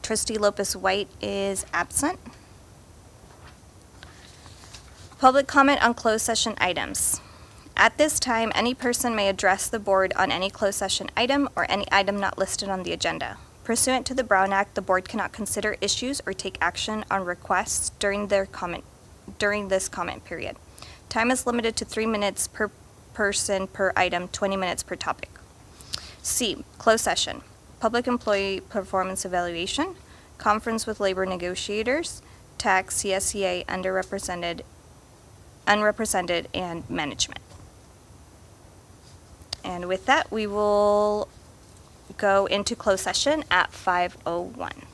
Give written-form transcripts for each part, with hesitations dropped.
Trustee Lopez White is absent. Public comment on closed session items. At this time, any person may address the board on any closed session item or any item not listed on the agenda. Pursuant to the Brown Act, the board cannot consider issues or take action on requests during this comment period. Time is limited to 3 minutes per person per item, 20 minutes per topic. C, closed session. Public employee performance evaluation, conference with labor negotiators, tax, CSEA, unrepresented, and management. And with that, we will go into closed session at 5:01.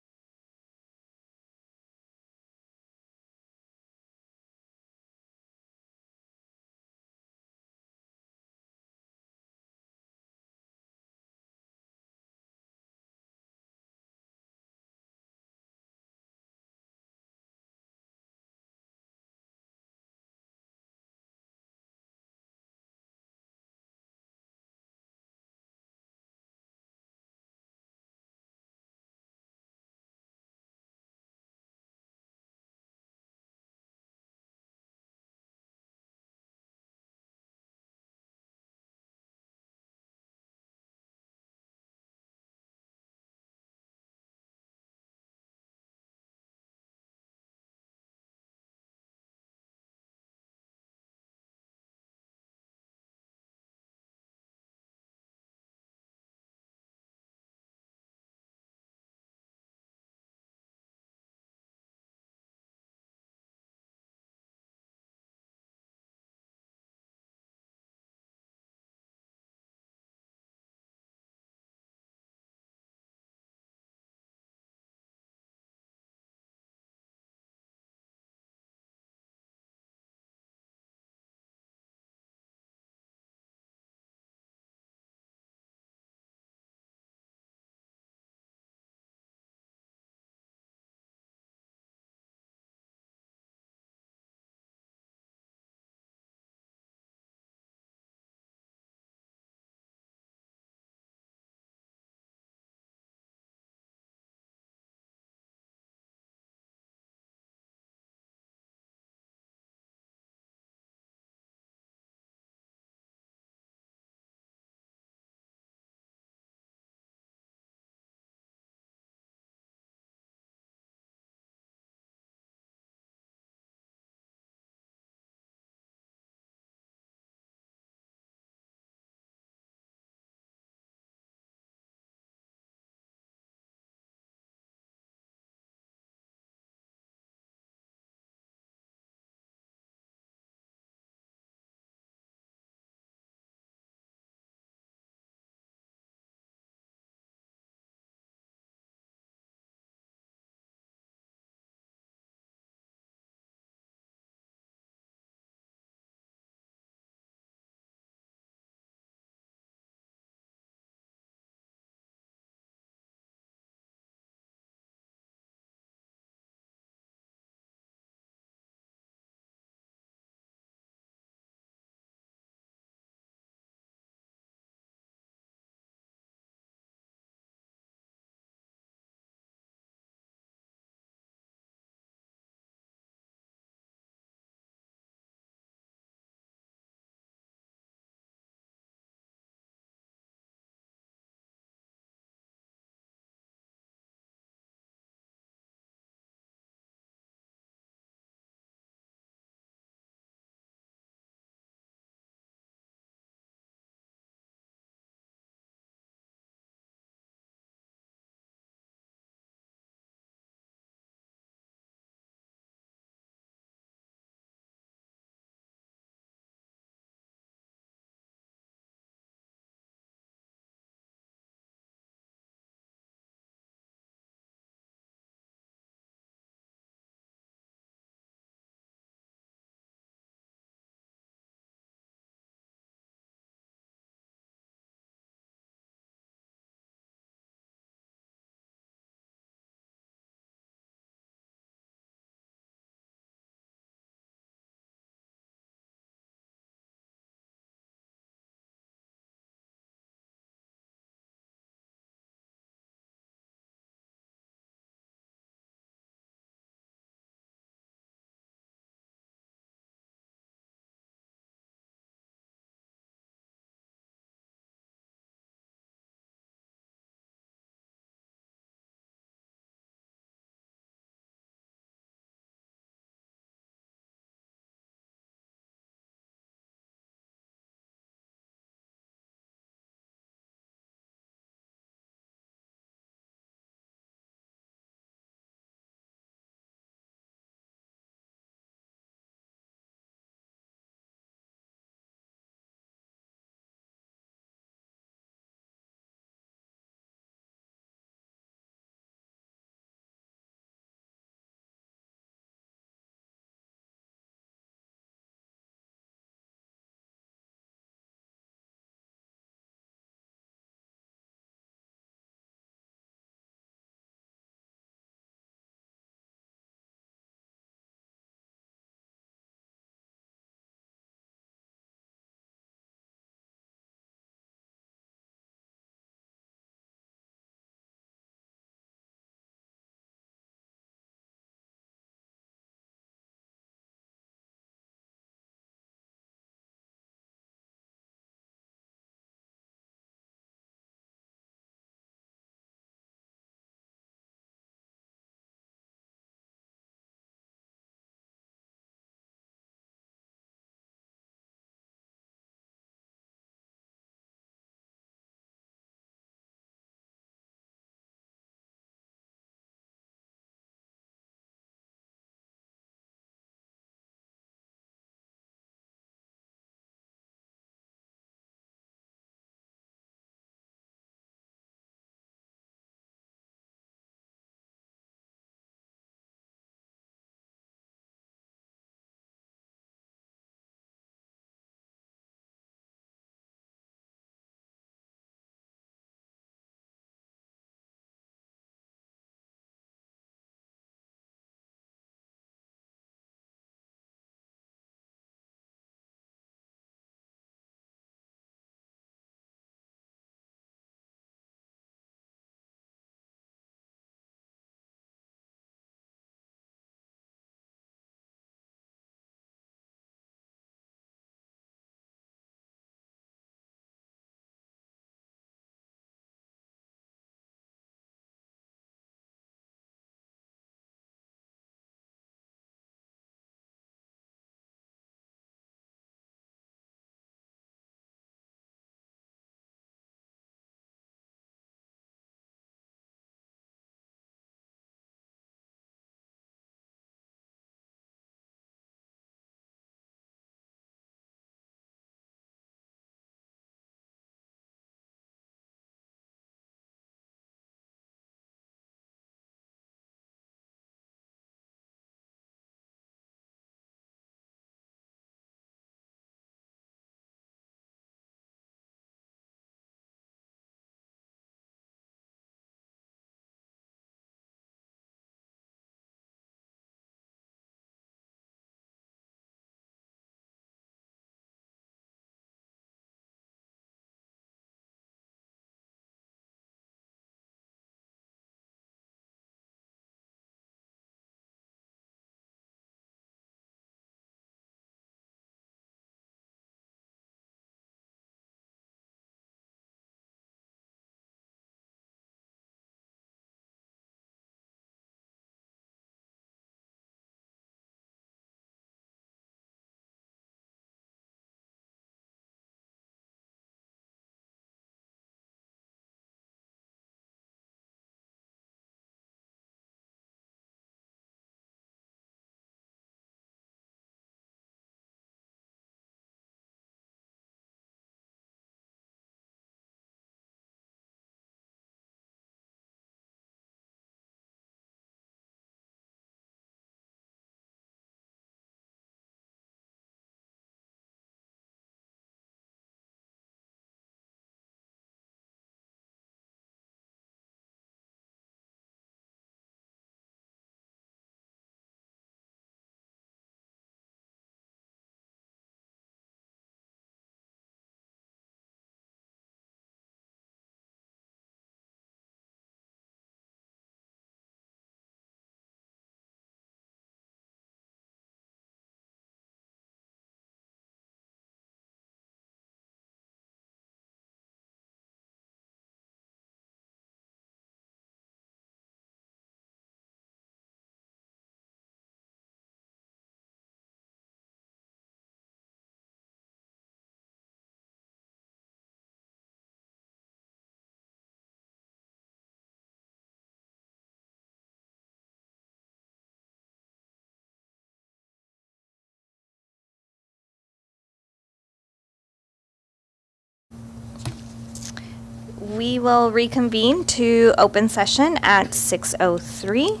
We will reconvene to open session at 6:03.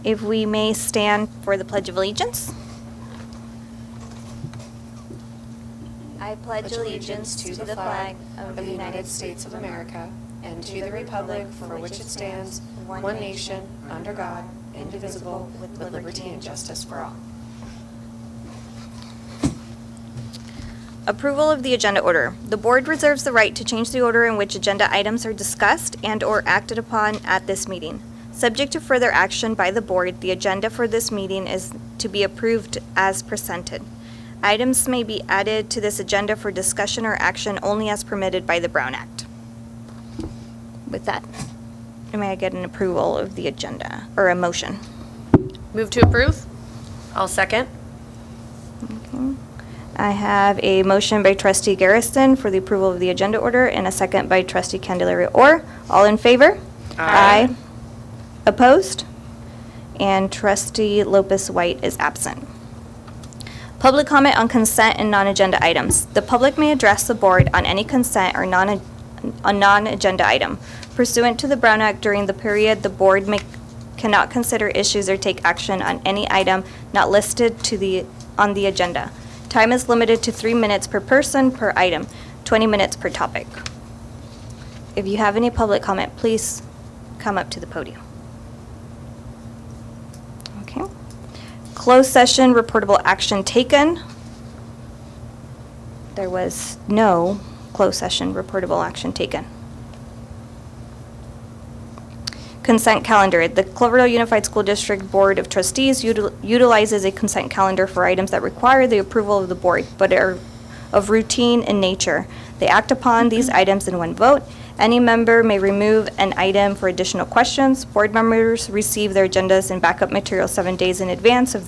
If we may stand for the Pledge of Allegiance. I pledge allegiance to the flag of the United States of America and to the republic for which it stands, one nation, under God, indivisible, with liberty and justice for all. Approval of the agenda order. The board reserves the right to change the order in which agenda items are discussed and/or acted upon at this meeting. Subject to further action by the board, the agenda for this meeting is to be approved as presented. Items may be added to this agenda for discussion or action only as permitted by the Brown Act. With that, may I get an approval of the agenda, or a motion? Move to approve. I'll second. Okay. I have a motion by trustee Garrison for the approval of the agenda order and a second by trustee Candelaria Orr. All in favor? Aye. Opposed? And trustee Lopez White is absent. Public comment on consent and non-agenda items. The public may address the board on any consent or non-agenda item. Pursuant to the Brown Act, during the period, the board cannot consider issues or take action on any item not listed on the agenda. Time is limited to 3 minutes per person per item, 20 minutes per topic. If you have any public comment, please come up to the podium. Okay. Closed session, reportable action taken. There was no closed session, reportable action taken. Consent calendar. The Cloverdale Unified School District Board of Trustees utilizes a consent calendar for items that require the approval of the board, but are of routine in nature. They act upon these items in one vote. Any member may remove an item for additional questions. Board members receive their agendas and backup material 7 days in advance of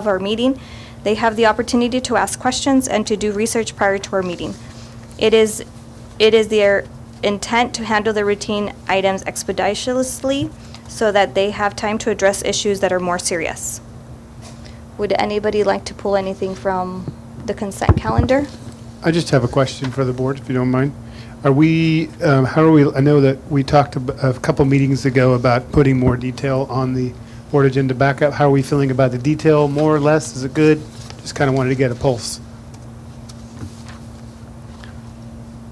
our meeting. They have the opportunity to ask questions and to do research prior to our meeting. It is their intent to handle the routine items expeditiously so that they have time to address issues that are more serious. Would anybody like to pull anything from the consent calendar? I just have a question for the board, if you don't mind. I know that we talked a couple meetings ago about putting more detail on the board agenda backup. How are we feeling about the detail? More or less? Is it good? Just kind of wanted to get a pulse.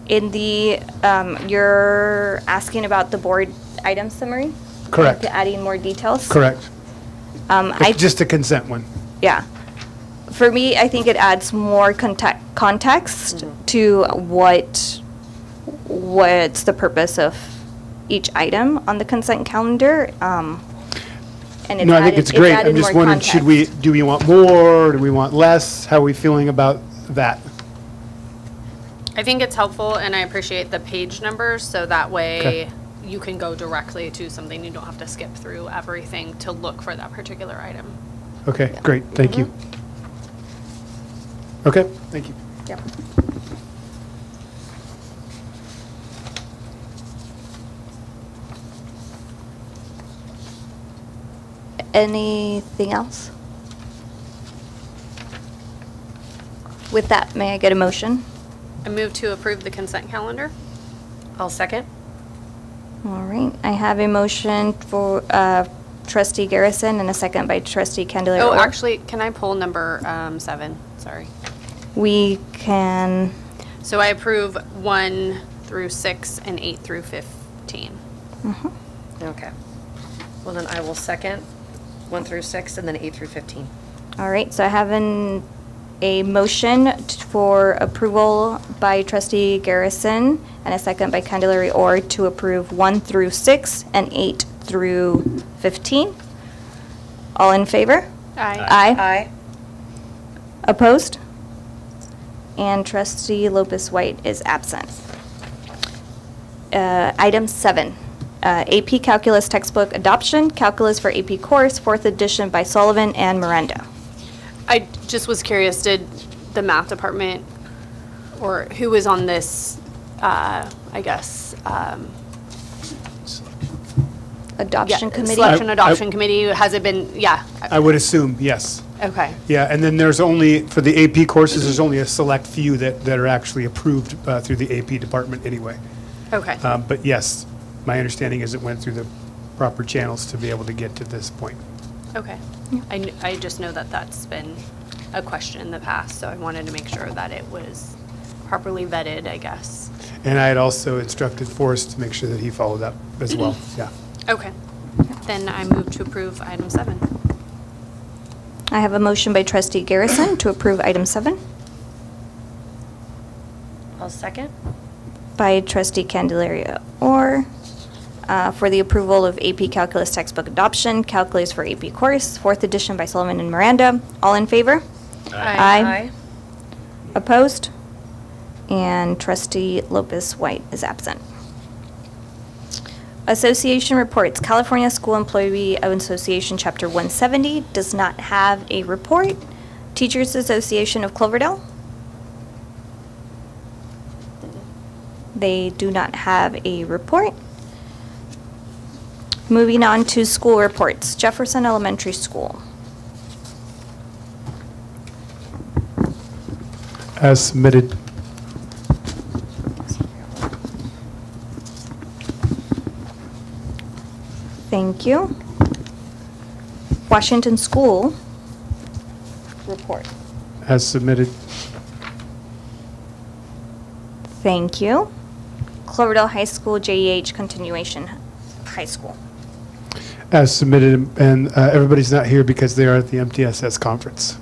In the, you're asking about the board item summary? Correct. Like adding more details? Correct. Just a consent one. Yeah. For me, I think it adds more context to what's the purpose of each item on the consent calendar. And it's No, I think it's great. I'm just wondering, context. do we want more? Do we want less? How are we feeling about that? I think it's helpful, and I appreciate the page numbers, so that way Okay. you can go directly to something. You don't have to skip through everything to look for that particular item. Okay, great. Thank you. Okay, thank you. Yep. Anything else? With that, may I get a motion? I move to approve the consent calendar. I'll second. All right, I have a motion for trustee Garrison and a second by trustee Candelaria. Oh, Orr. actually, can I pull number 7? Sorry. We can, So I approve 1 through 6 and 8 through 15. Okay. Well, then I will second 1 through 6 and then 8 through 15. all right, so I have a motion for approval by trustee Garrison and a second by Candelaria Orr to approve 1 through 6 and 8 through 15. All in favor? Aye. Aye. Opposed? And trustee Lopez White is absent. Item 7, AP Calculus textbook adoption, Calculus for AP course, 4th edition by Sullivan and Miranda. I just was curious, did the math department, or who was on this, Adoption committee? Selection I- adoption committee, has it been, yeah, I would assume, yes. okay. Yeah, and then there's only, for the AP courses, there's only a select few that are actually approved through the AP department anyway. Okay, But yes, my understanding is it went through the proper channels to be able to get to this point. okay. I just know that that's been a question in the past, so I wanted to make sure that it was properly vetted, I guess. And I had also instructed Forrest to make sure that he followed up as well, yeah. Okay. Then I move to approve item 7. I have a motion by trustee Garrison to approve item 7, I'll second. by trustee Candelaria Orr, for the approval of AP Calculus textbook adoption, Calculus for AP course, 4th edition by Sullivan and Miranda. All in favor? Aye. Opposed? And trustee Lopez White is absent. Association reports. California School Employee Association, Chapter 170, does not have a report. Teachers Association of Cloverdale? They do not have a report. Moving on to school reports. Jefferson Elementary School. As submitted. Thank you. Washington School report. As submitted. Thank you. Cloverdale High School JEH continuation high school. As submitted, and everybody's not here because they are at the MTSS conference.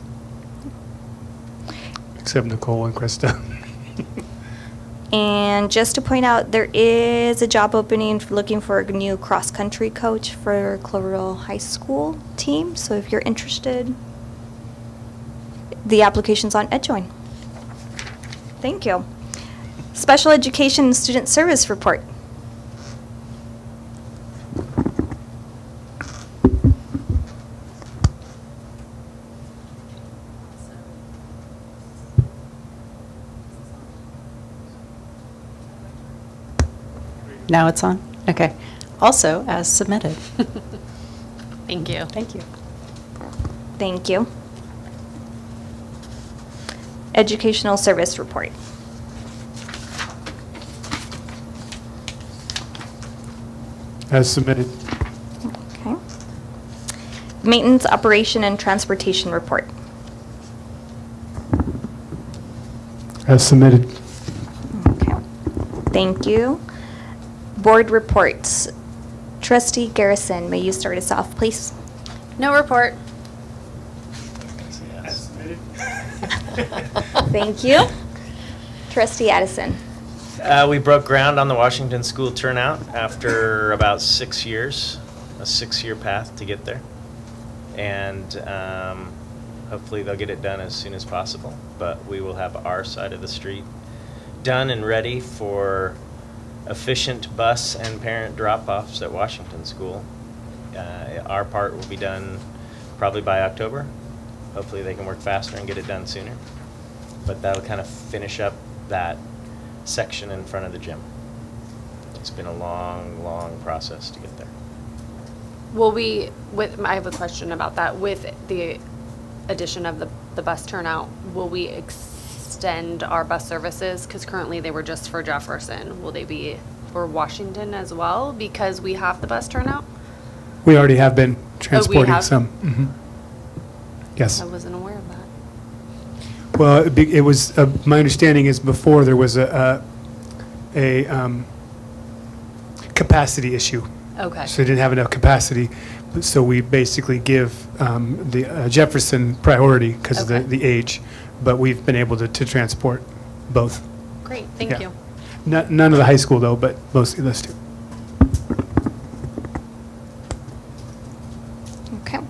Except Nicole and Krista. And just to point out, there is a job opening for looking for a new cross-country coach for Cloverdale High School team. So if you're interested, the application's on EdJoin. Thank you. Special Education and Student Service Report. Now it's on? Okay. Also, as submitted. Thank you. Thank you. Thank you. Educational Service Report. As submitted. Okay. Maintenance, Operation, and Transportation Report. As submitted. Okay. Thank you. Board reports. Trustee Garrison, may you start us off, please? No report. As submitted. Thank you. Trustee Addison. We broke ground on the Washington School turnout after about 6 years, a 6-year path to get there. And hopefully they'll get it done as soon as possible. But we will have our side of the street done and ready for efficient bus and parent drop-offs at Washington School. Our part will be done probably by October. Hopefully they can work faster and get it done sooner. But that'll kind of finish up that section in front of the gym. It's been a long, long process to get there. Will we, I have a question about that. With the addition of the bus turnout, will we extend our bus services? Because currently they were just for Jefferson. Will they be for Washington as well because we have the bus turnout? We already have been transporting have? some. Mhm. Yes. I wasn't aware of that. Well, it was, my understanding is before there was a capacity issue. Okay. So they didn't have enough capacity. So we basically give the Jefferson priority because of Okay. the age. But we've been able to transport both. Great, thank Yeah. you. None of the high school though, but mostly those two. Okay.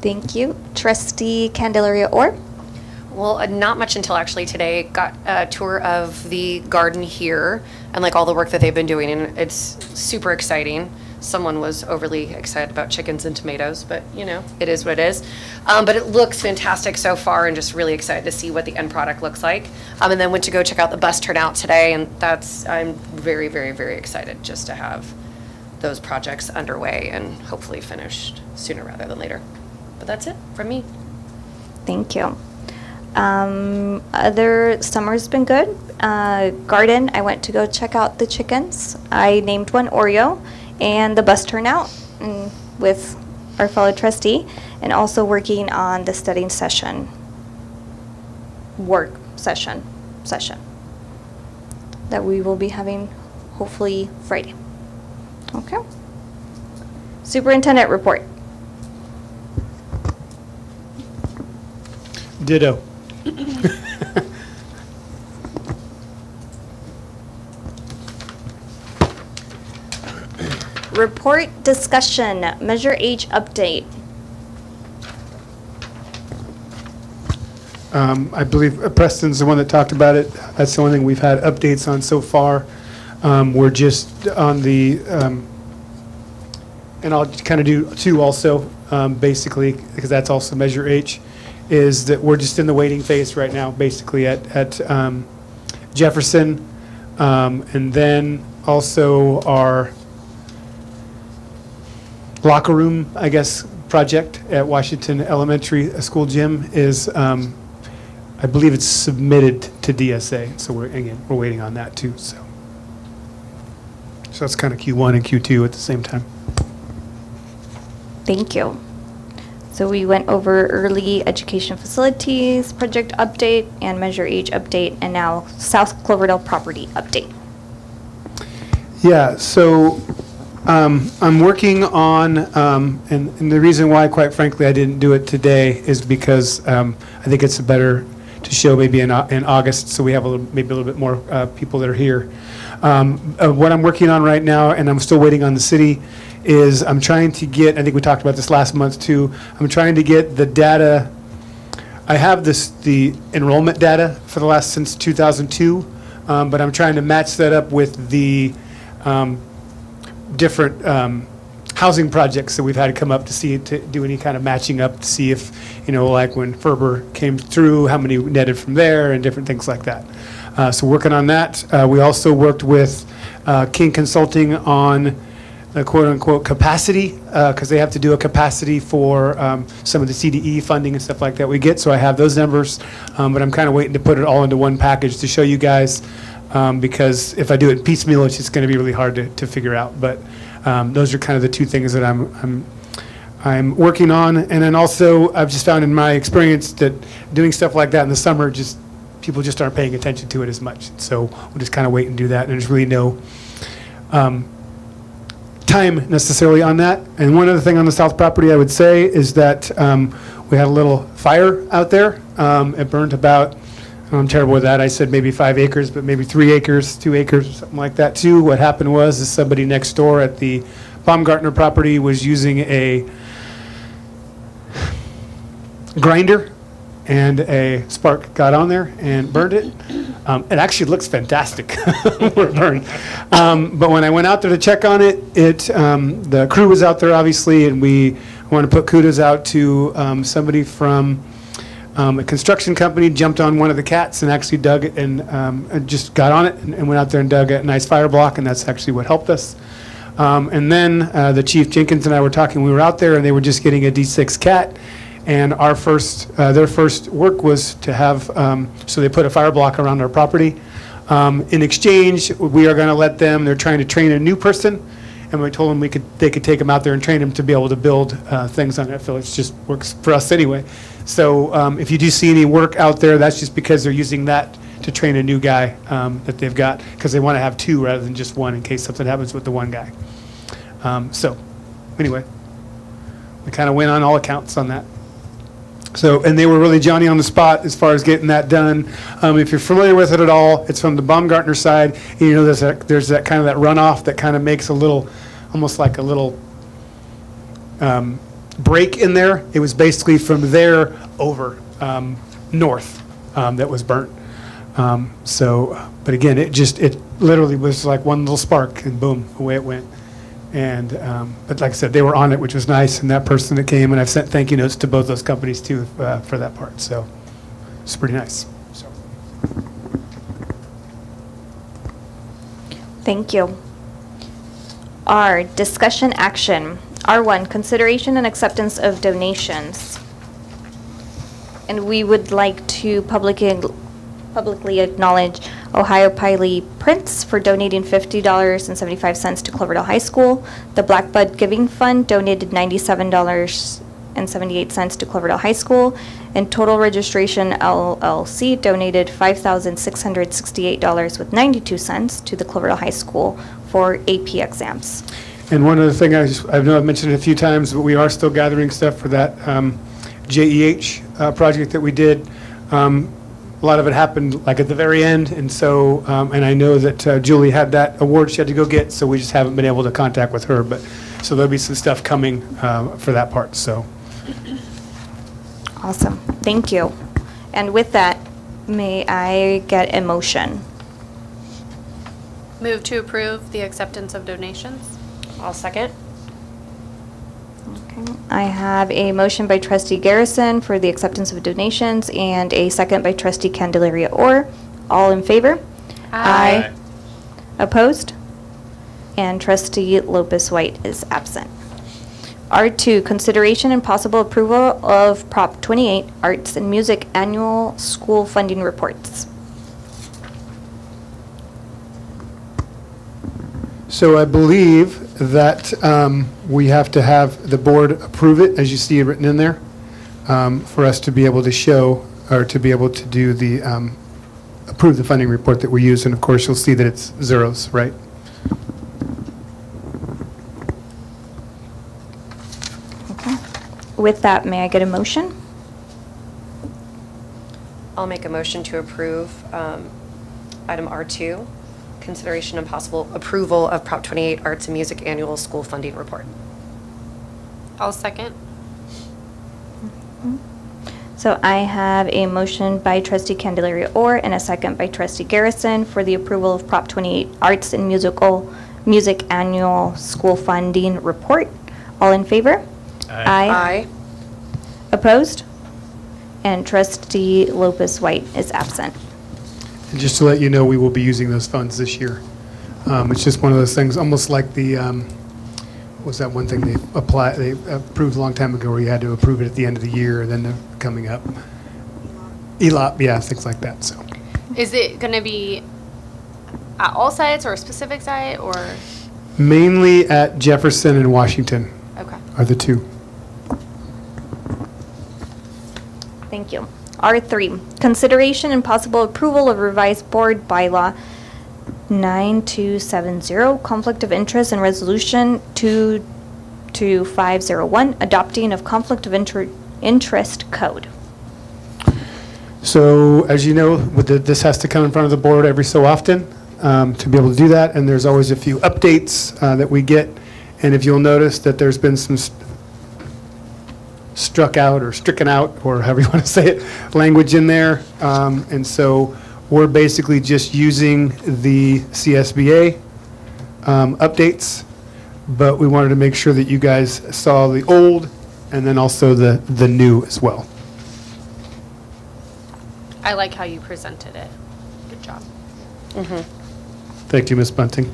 Thank you. Trustee Candelaria Orr. Well, not much until actually today. Got a tour of the garden here and like all the work that they've been doing, and it's super exciting. Someone was overly excited about chickens and tomatoes, but you know, it is what it is. But it looks fantastic so far, and just really excited to see what the end product looks like. And then went to go check out the bus turnout today, and I'm very, very, very excited just to have those projects underway and hopefully finished sooner rather than later. But that's it from me. Thank you. Other summer's been good. Garden, I went to go check out the chickens. I named one Oreo, and the bus turnout with our fellow trustee, and also working on the studying session that we will be having hopefully Friday. Okay. Superintendent report. Ditto. Report discussion, Measure H update. I believe Preston's the one that talked about it. That's the only thing we've had updates on so far. We're just on the, and I'll kind of do two also, basically, because that's also Measure H, is that we're just in the waiting phase right now, basically at Jefferson, and then also our locker room, I guess, project at Washington Elementary School Gym is, I believe it's submitted to DSA. So we're waiting on that too. So that's kind of Q1 and Q2 at the same time. Thank you. So we went over early education facilities, project update, and Measure H update, and now South Cloverdale property update. Yeah, so I'm working on, and the reason why, quite frankly, I didn't do it today is because I think it's better to show maybe in August, so we have maybe a little bit more people that are here. What I'm working on right now, and I'm still waiting on the city, is I'm trying to get, I think we talked about this last month too, I'm trying to get the data. I have the enrollment data for the last since 2002, but I'm trying to match that up with the different housing projects that we've had come up to do any kind of matching up to see if, like when Ferber came through, how many netted from there and different things like that. So working on that. We also worked with King Consulting on the quote-unquote capacity, because they have to do a capacity for some of the CDE funding and stuff like that we get. So I have those numbers, but I'm kind of waiting to put it all into one package to show you guys, because if I do it piecemeal, it's just going to be really hard to figure out. But those are kind of the two things that I'm working on. And then also, I've just found in my experience that doing stuff like that in the summer, people just aren't paying attention to it as much. So we'll just kind of wait and do that. And there's really no time necessarily on that. And one other thing on the south property I would say is that we had a little fire out there. It burned about, I'm terrible with that, I said maybe 5 acres, but maybe 3 acres, 2 acres, something like that too. What happened was is somebody next door at the Baumgartner property was using a grinder, and a spark got on there and burned it. It actually looks fantastic where it burned. But when I went out there to check on it, the crew was out there obviously, and we want to put kudos out to somebody from a construction company, jumped on one of the cats and actually dug it and just got on it and went out there and dug a nice fire block, and that's actually what helped us. And then the Chief Jenkins and I were talking, we were out there and they were just getting a D6 cat. And their first work was to have, so they put a fire block around our property. In exchange, we are going to let them, they're trying to train a new person, and we told them they could take them out there and train them to be able to build things on it. I feel it just works for us anyway. So if you do see any work out there, that's just because they're using that to train a new guy that they've got, because they want to have 2 rather than just 1 in case something happens with the 1 guy. So anyway, we kind of went on all accounts on that. So, and they were really Johnny on the spot as far as getting that done. If you're familiar with it at all, it's from the Baumgartner side. There's that kind of that runoff that kind of makes a little, almost like a little break in there. It was basically from there over north that was burnt. But again, it literally was like one little spark and boom, away it went. And but like I said, they were on it, which was nice. And that person that came, and I've sent thank you notes to both those companies too for that part. So it's pretty nice. So. Thank you. R, discussion action. R1, consideration and acceptance of donations. And we would like to publicly acknowledge Ohio Piley Prince for donating $50.75 to Cloverdale High School. The Black Bud Giving Fund donated $97.78 to Cloverdale High School. And Total Registration LLC donated $5,668.92 to the Cloverdale High School for AP exams. And one other thing, I know I've mentioned it a few times, but we are still gathering stuff for that JEH project that we did. A lot of it happened like at the very end, and so, and I know that Julie had that award she had to go get, so we just haven't been able to contact with her, but, so there'll be some stuff coming for that part, so. Awesome, thank you. And with that, may I get a motion? Move to approve the acceptance of donations. I'll second. Okay. I have a motion by trustee Garrison for the acceptance of donations and a second by trustee Candelaria Orr. All in favor? Aye. Opposed? And trustee Lopez White is absent. R2, consideration and possible approval of Prop 28, Arts and Music Annual School Funding Reports. So I believe that we have to have the board approve it, as you see it written in there, for us to be able to show, or to be able to do the, approve the funding report that we use. And of course, you'll see that it's zeros, right? Okay. With that, may I get a motion? I'll make a motion to approve item R2, consideration and possible approval of Prop 28 Arts and Music Annual School Funding Report. I'll second. So I have a motion by trustee Candelaria Orr and a second by trustee Garrison for the approval of Prop 28 Arts and Music Annual School Funding Report. All in favor? Aye. Opposed? And trustee Lopez White is absent. And just to let you know, we will be using those funds this year. It's just one of those things, almost like the, what was that one thing they approved a long time ago where you had to approve it at the end of the year, and then they're coming up. ELOP, yeah, things like that, so. Is it going to be at all sites or a specific site or? Mainly at Jefferson and Washington Okay. are the two. Thank you. R3, consideration and possible approval of revised board bylaw 9270, conflict of interest, and resolution 22501, adopting of conflict of interest code. So, as you know, this has to come in front of the board every so often to be able to do that, and there's always a few updates that we get. And if you'll notice that there's been some struck out or stricken out, or however you want to say it, language in there. And so we're basically just using the CSBA updates, but we wanted to make sure that you guys saw the old and then also the new as well. I like how you presented it. Good job. Thank you, Ms. Bunting.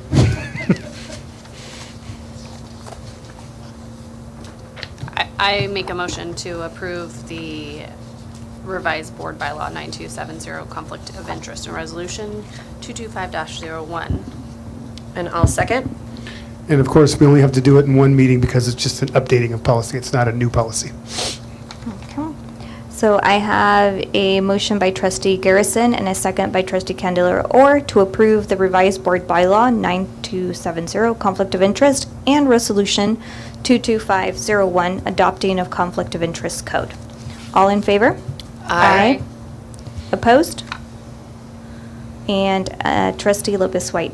I make a motion to approve the revised board bylaw 9270, conflict of interest, and resolution 225-01. And I'll second. And of course, we only have to do it in one meeting because it's just an updating of policy. It's not a new policy. Okay. So I have a motion by trustee Garrison and a second by trustee Candelaria Orr to approve the revised board bylaw 9270, conflict of interest, and resolution 22501, adopting of conflict of interest code. All in favor? Aye. Opposed? And trustee Lopez White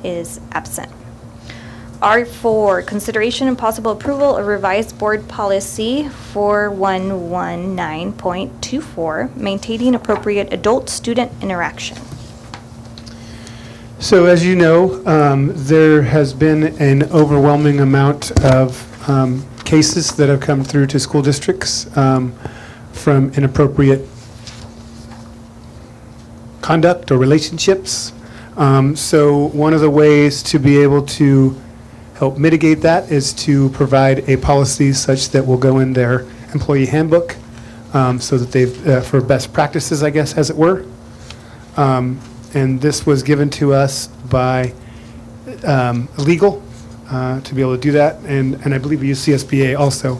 is absent. R4, consideration and possible approval of revised board policy 4119.24, maintaining appropriate adult-student interaction. So as you know, there has been an overwhelming amount of cases that have come through to school districts from inappropriate conduct or relationships. So one of the ways to be able to help mitigate that is to provide a policy such that will go in their employee handbook, so that they've, for best practices, I guess, as it were. And this was given to us by legal to be able to do that, and I believe we use CSBA also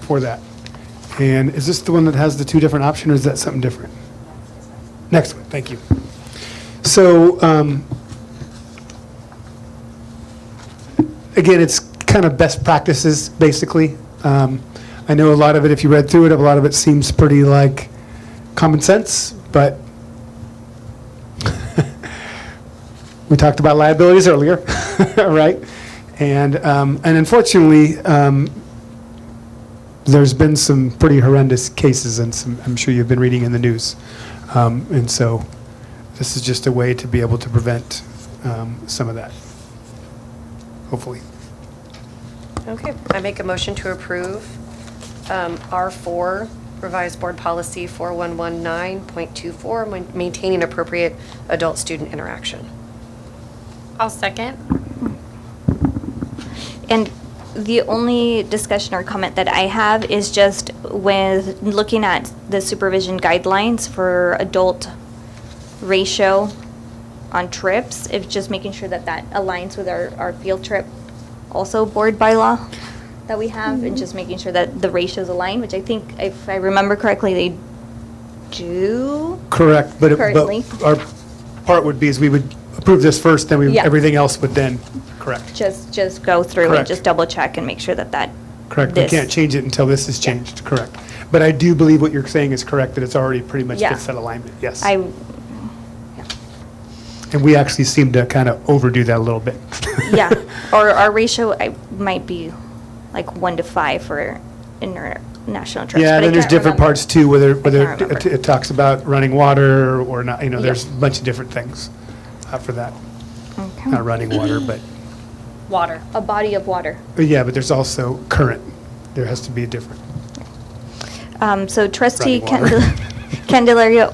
for that. And is this the one that has the two different options, or is that something different? Next one, thank you. So, again, it's kind of best practices, basically. I know a lot of it, if you read through it, a lot of it seems pretty like common sense, but we talked about liabilities earlier, right? And unfortunately, there's been some pretty horrendous cases, and some, I'm sure you've been reading in the news. And so this is just a way to be able to prevent some of that, hopefully. Okay, I make a motion to approve R4, revised board policy 4119.24, maintaining appropriate adult-student interaction. I'll second. And the only discussion or comment that I have is just with looking at the supervision guidelines for adult ratio on trips, if just making sure that that aligns with our field trip, also board bylaw that we have, and just making sure that the ratios align, which I think, if I remember correctly, they do. Correct, but Currently. our part would be is we would approve this first, then Yeah. everything else would then, correct. Just go through and Correct. just double check and make sure that Correct, we this- can't change it until this is changed, correct. But I do believe what you're saying is correct, that it's already pretty much Yeah. fits that alignment, yes. And we actually seem to kind of overdo that a little bit. Yeah, or our ratio might be like 1 to 5 for international trips. Yeah, but I then there's can't different remember. parts too, whether can't remember. it talks about running water or not, Yeah. there's a bunch of different things for that. Okay. Not running water, but, Water. A body of water. yeah, but there's also current. There has to be a different. So trustee Running water. Candelaria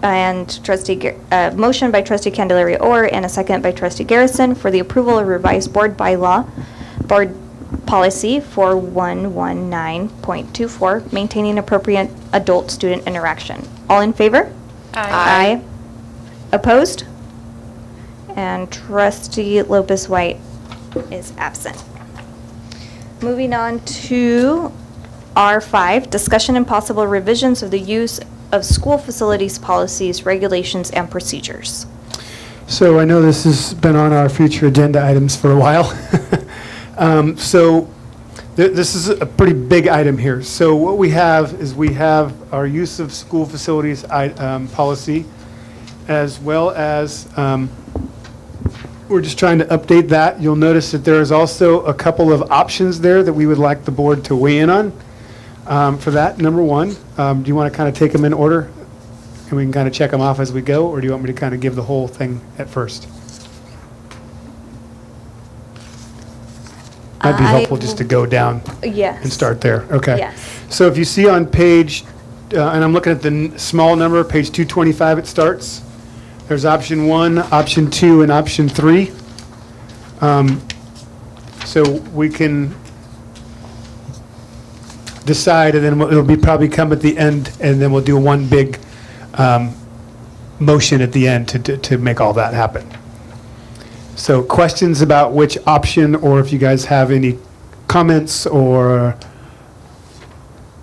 and trustee, motion by trustee Candelaria and a second by trustee Garrison for the approval of revised board policy 4119.24, maintaining appropriate adult-student interaction. All in favor? Aye. Opposed? And trustee Lopez White is absent. Moving on to R5, discussion and possible revisions of the use of school facilities policies, regulations, and procedures. So I know this has been on our future agenda items for a while. So this is a pretty big item here. So what we have is we have our use of school facilities policy, as well as we're just trying to update that. You'll notice that there is also a couple of options there that we would like the board to weigh in on for that. Number one, do you want to kind of take them in order? And we can kind of check them off as we go, or do you want me to kind of give the whole thing at first? Might be helpful just to go down Yes. and start there. Okay. Yes. So if you see on page, and I'm looking at the small number, page 225 it starts. There's option 1, option 2, and option 3. So we can decide, and then it'll be probably come at the end, and then we'll do one big motion at the end to make all that happen. So questions about which option, or if you guys have any comments or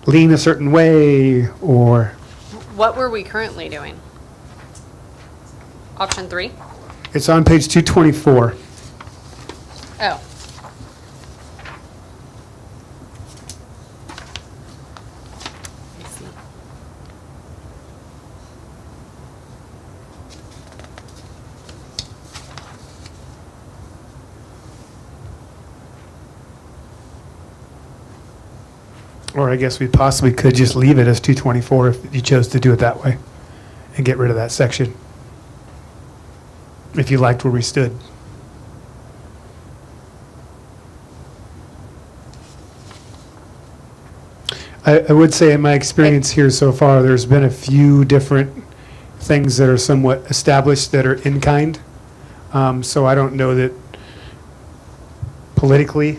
lean a certain way, or, What were we currently doing? Option 3? it's on page 224. Oh. I see. Or I guess we possibly could just leave it as 224 if you chose to do it that way and get rid of that section, if you liked where we stood. I would say in my experience here so far, there's been a few different things that are somewhat established that are in kind. So I don't know that politically.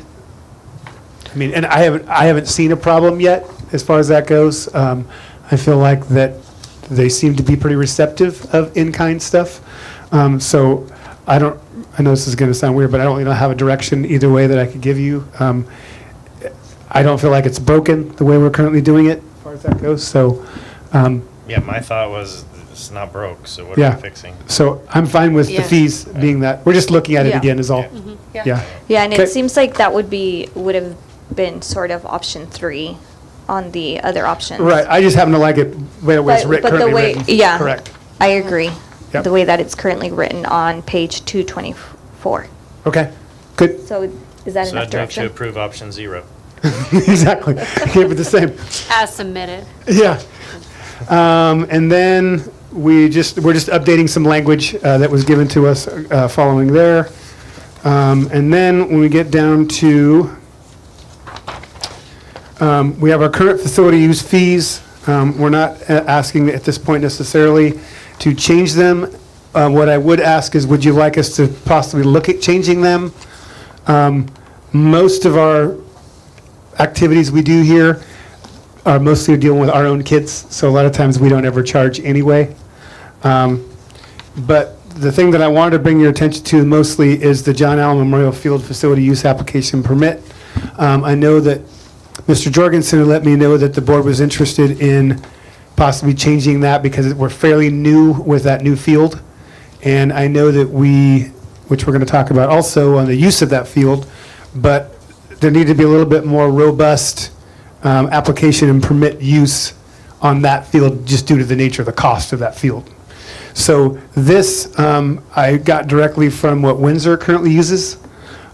I mean, and I haven't seen a problem yet as far as that goes. I feel like that they seem to be pretty receptive of in-kind stuff. So I know this is going to sound weird, but I don't really have a direction either way that I could give you. I don't feel like it's broken the way we're currently doing it as far as that goes. So, Yeah, my thought was it's not broke, so what are yeah. we fixing? So I'm fine with the Yeah. fees being that. We're just looking at it Yeah. again is all. Yeah. Yeah, and Okay. it seems like that would have been sort of option 3 on the other options. Right. I just happen to like it the way it was But the currently way, written. yeah. Correct. I agree. Yep. The way that it's currently written on page 224. Okay. Good. So is that So enough I'd move to direction? approve option 0. Exactly. Keep it the same. As submitted. Yeah. And then we're just updating some language that was given to us following there. And then when we get down to, we have our current facility use fees. We're not asking at this point necessarily to change them. What I would ask is, would you like us to possibly look at changing them? Most of our activities we do here are mostly dealing with our own kids, so a lot of times we don't ever charge anyway. But the thing that I wanted to bring your attention to mostly is the John Allen Memorial Field Facility Use Application Permit. I know that Mr. Jorgensen had let me know that the board was interested in possibly changing that because we're fairly new with that new field. And I know that which we're going to talk about also on the use of that field, but there need to be a little bit more robust application and permit use on that field just due to the nature of the cost of that field. So this, I got directly from what Windsor currently uses.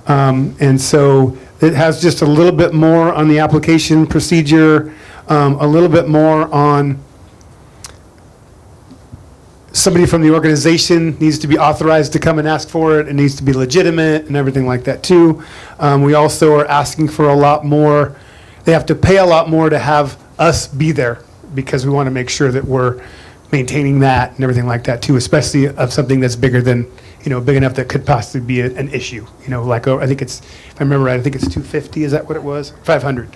And so it has just a little bit more on the application procedure, a little bit more on somebody from the organization needs to be authorized to come and ask for it. It needs to be legitimate and everything like that too. We also are asking for a lot more. They have to pay a lot more to have us be there because we want to make sure that we're maintaining that and everything like that too, especially of something that's bigger than, big enough that could possibly be an issue. Like, I think it's, if I remember right, I think it's 250, is that what it was? 500.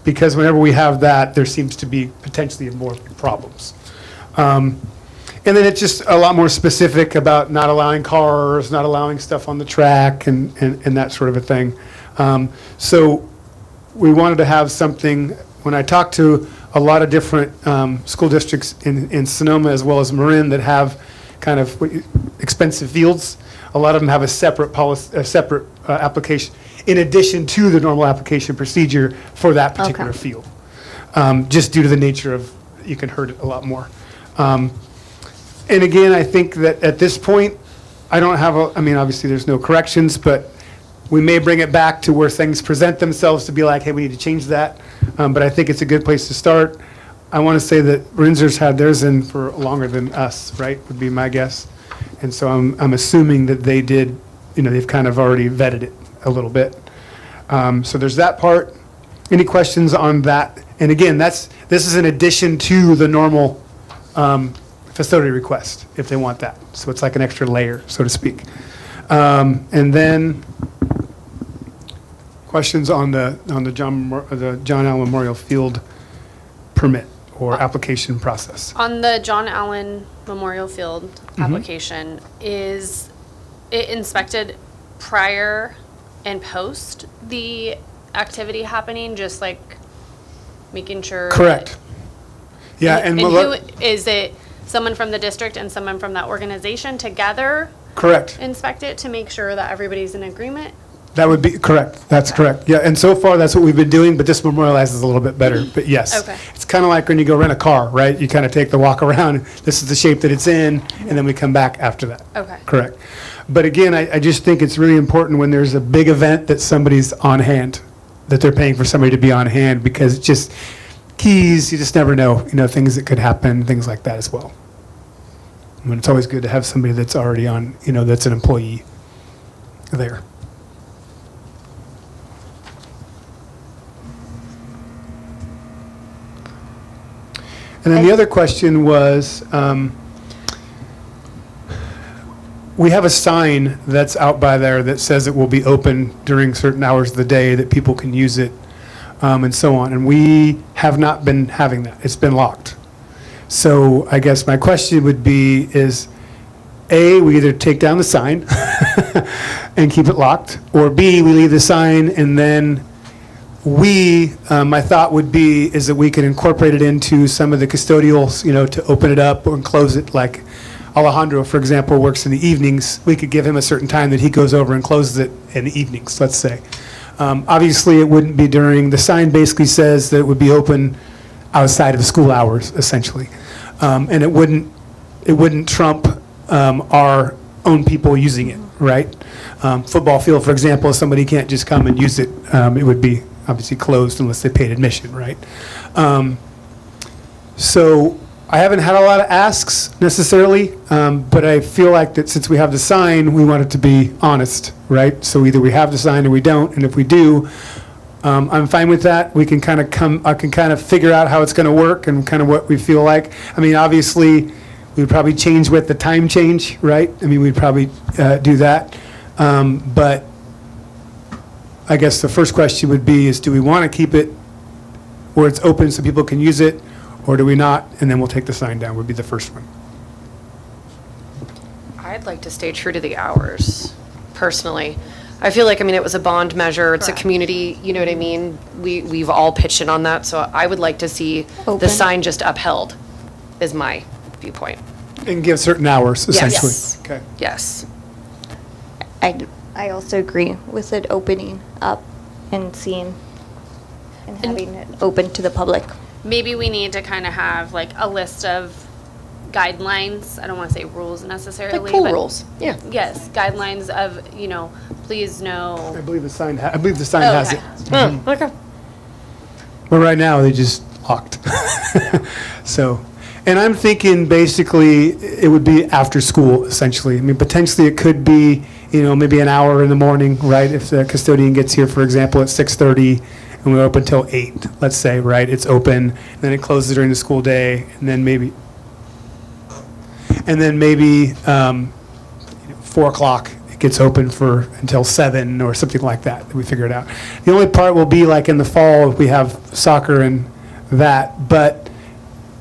Because whenever we have that, there seems to be potentially more problems. And then it's just a lot more specific about not allowing cars, not allowing stuff on the track and that sort of a thing. So we wanted to have something, when I talked to a lot of different school districts in Sonoma as well as Marin that have kind of expensive fields, a lot of them have a separate policy, a separate application in addition to the normal application procedure for that particular field. Just due to the nature of, you can hurt it a lot more. And again, I think that at this point, I don't have obviously there's no corrections, but we may bring it back to where things present themselves to be like, hey, we need to change that. But I think it's a good place to start. I want to say that Windsor's had theirs in for longer than us, right, would be my guess. And so I'm assuming that they did, they've kind of already vetted it a little bit. So there's that part. Any questions on that? And again, this is in addition to the normal facility request, if they want that. So it's like an extra layer, so to speak. And then questions on the John Allen Memorial Field permit or application process. On the John Allen Memorial Field application, is it inspected prior and post the activity happening, just like making sure? Correct. Yeah, And who, is it someone from the district and someone from that organization together correct. inspect it to make sure that everybody's in agreement? That would be correct. That's correct. Yeah, and so far that's what we've been doing, but this memorializes a little bit better. But yes, Okay. It's kind of like when you go rent a car, right? You kind of take the walk around. This is the shape that it's in, and then we come back after that. Okay. Correct. But again, I just think it's really important when there's a big event that somebody's on hand, that they're paying for somebody to be on hand, because it's just keys. You just never know, things that could happen, things like that as well. And it's always good to have somebody that's already on, that's an employee there. And then the other question was, we have a sign that's out by there that says it will be open during certain hours of the day, that people can use it, and so on. And we have not been having that. It's been locked. So I guess my question would be is, A, we either take down the sign and keep it locked, or B, we leave the sign and then my thought would be is that we could incorporate it into some of the custodials, to open it up or close it. Like Alejandro, for example, works in the evenings. We could give him a certain time that he goes over and closes it in the evenings, let's say. Obviously, it wouldn't be the sign basically says that it would be open outside of school hours, essentially. And it wouldn't trump our own people using it, right? Football field, for example, if somebody can't just come and use it, it would be obviously closed unless they paid admission, right? So I haven't had a lot of asks necessarily, but I feel like that since we have the sign, we want it to be honest, right? So either we have the sign or we don't, and if we do, I'm fine with that. We can I can kind of figure out how it's going to work and kind of what we feel like. I mean, obviously, we'd probably change with the time change, right? I mean, we'd probably do that. But I guess the first question would be is, do we want to keep it where it's open so people can use it, or do we not? And then we'll take the sign down would be the first one. I'd like to stay true to the hours, personally. I feel like, it was a bond measure, it's a community, you know what I mean? We've all pitched in on that, so I would like to see the Open. sign just upheld, is my viewpoint. And give certain hours, essentially. Yes. Okay. Yes. I also agree with it opening up and seeing and having it open to the public. Maybe we need to kind of have like a list of guidelines. I don't want to say rules necessarily. Like pool but rules, yeah. Yes, guidelines of, please know. I believe the sign has Okay. it. Okay. But right now, they just locked. So, and I'm thinking basically it would be after school, essentially. I mean, potentially it could be, maybe an hour in the morning, right? If the custodian gets here, for example, at 6:30 and we're open till 8, let's say, right? It's open, and then it closes during the school day, and then maybe 4 o'clock it gets open until 7 or something like that. We figure it out. The only part will be like in the fall if we have soccer and that, but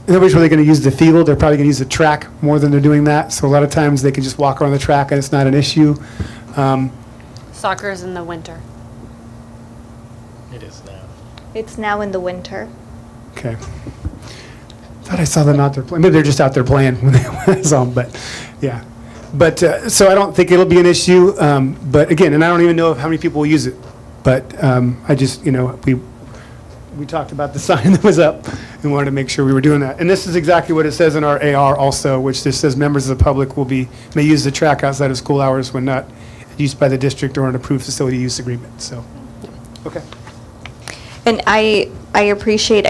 nobody's really going to use the field. They're probably going to use the track more than they're doing that. So a lot of times they can just walk around the track and it's not an issue. Soccer is in the winter. It is now. It's now in the winter. Okay. Thought I saw them out there playing. Maybe they're just out there playing when I saw them, but yeah. But so I don't think it'll be an issue. But again, and I don't even know how many people will use it. But I just, we talked about the sign that was up and wanted to make sure we were doing that. And this is exactly what it says in our AR also, which just says members of the public may use the track outside of school hours when not used by the district or an approved facility use agreement. So, okay. And I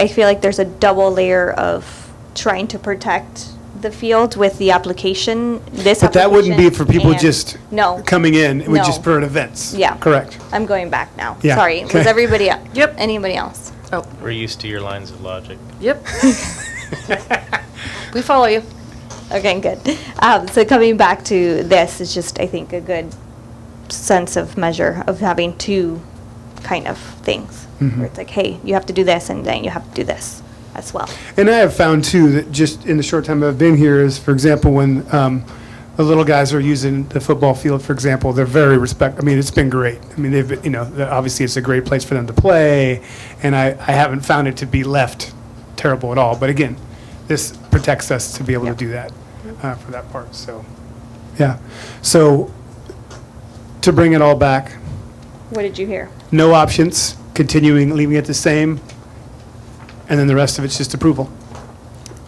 feel like there's a double layer of trying to protect the field with the application. But that wouldn't be for people just No. coming in. It would No. just for events. Yeah. Correct. I'm going back now. Yeah, Sorry. okay. Was everybody else? Yep. Anybody else? Oh, We're used to your lines of logic. yep. We follow you. Okay, good. So coming back to this is just, I think, a good sense of measure of having two kind of things. Where it's like, hey, you have to do this, and then you have to do this as well. And I have found too that just in the short time I've been here is, for example, when the little guys are using the football field, for example, they're very I mean, it's been great. I mean, obviously it's a great place for them to play, and I haven't found it to be left terrible at all. But again, this protects us to be able to do that for that part. So, yeah. So to bring it all back, What did you hear? no options, leaving it the same, and then the rest of it's just approval.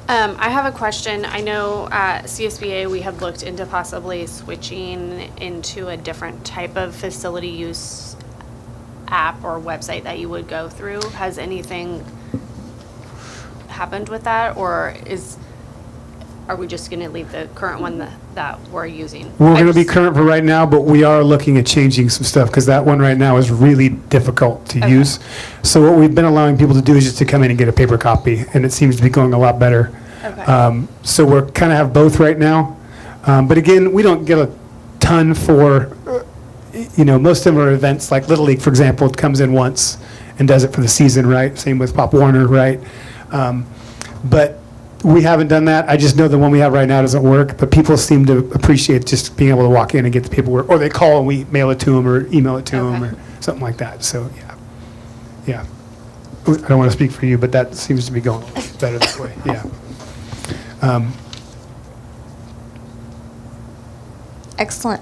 I have a question. I know at CSBA, we had looked into possibly switching into a different type of facility use app or website that you would go through. Has anything happened with that, or are we just going to leave the current one that we're using? We're going to be current for right now, but we are looking at changing some stuff because that one right now is really difficult to use. So what we've been allowing people to do is just to come in and get a paper copy, and it seems to be going a lot better. Okay. So we're kind of have both right now. But again, we don't get a ton for, most of them are events like Little League, for example, it comes in once and does it for the season, right? Same with Pop Warner, right? But we haven't done that. I just know the one we have right now doesn't work, but people seem to appreciate just being able to walk in and get the paperwork, or they call and we mail it to them or email it to them Okay. or something like that. So, yeah. I don't want to speak for you, but that seems to be going better this way, yeah. Excellent.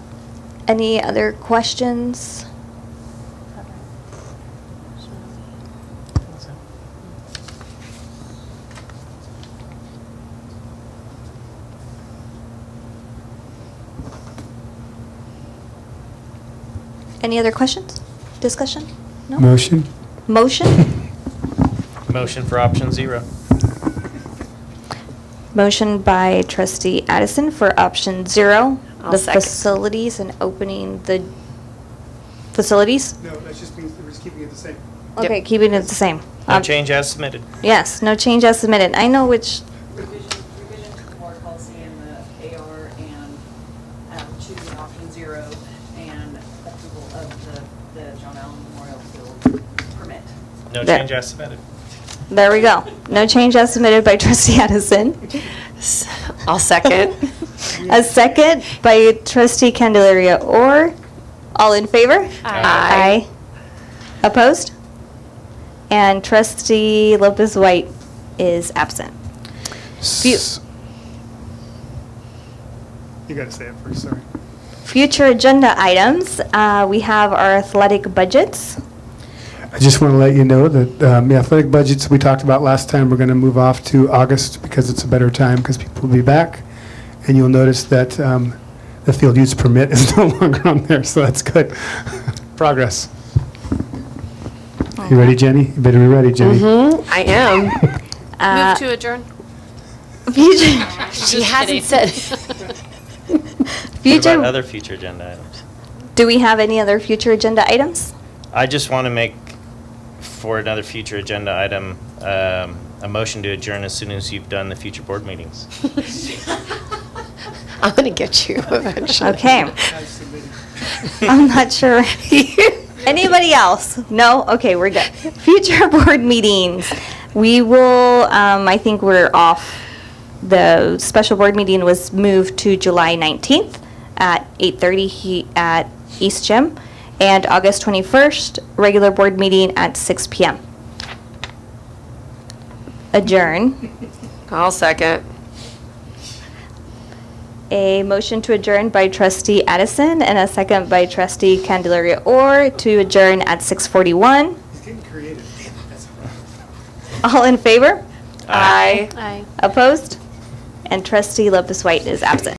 Any other questions? Any other questions? Discussion? No? Motion? Motion? Motion for option 0. Motion by trustee Addison for option 0. I'll The second. facilities and opening the facilities? No, that just means that we're just keeping it the same. Okay, keeping it the same. No change as submitted. Yes, no change as submitted. I know which, Revision to the board policy and the AR and choosing option 0 and approval of the John Allen Memorial Field permit. No There. change as submitted. there we go. No change as submitted by trustee Addison. I'll second. A second by trustee Candelaria Orr. All in favor? Aye. Aye. Opposed? And trustee Lopez White is absent. Fu- You got to say it first, sorry. Future agenda items, we have our athletic budgets. I just want to let you know that the athletic budgets we talked about last time, we're going to move off to August because it's a better time because people will be back. And you'll notice that the field use permit is no longer on there, so that's good. Progress. You ready, Jenny? You better be ready, Jenny. I am. Move to adjourn? Future, She hasn't said. What future, about other future agenda items? do we have any other future agenda items? I just want to make, for another future agenda item, a motion to adjourn as soon as you've done the future board meetings. I'm going to get you eventually. Okay. I'm not sure. Anybody else? No? Okay, we're good. Future board meetings. We will, I think we're off. The special board meeting was moved to July 19th at 8:30 at East Gym, and August 21st, regular board meeting at 6 p.m. Adjourn. I'll second. A motion to adjourn by trustee Addison and a second by trustee Candelaria Orr to adjourn at 6:41. He's getting creative. All in favor? Aye. Aye. Opposed? And trustee Lopez White is absent.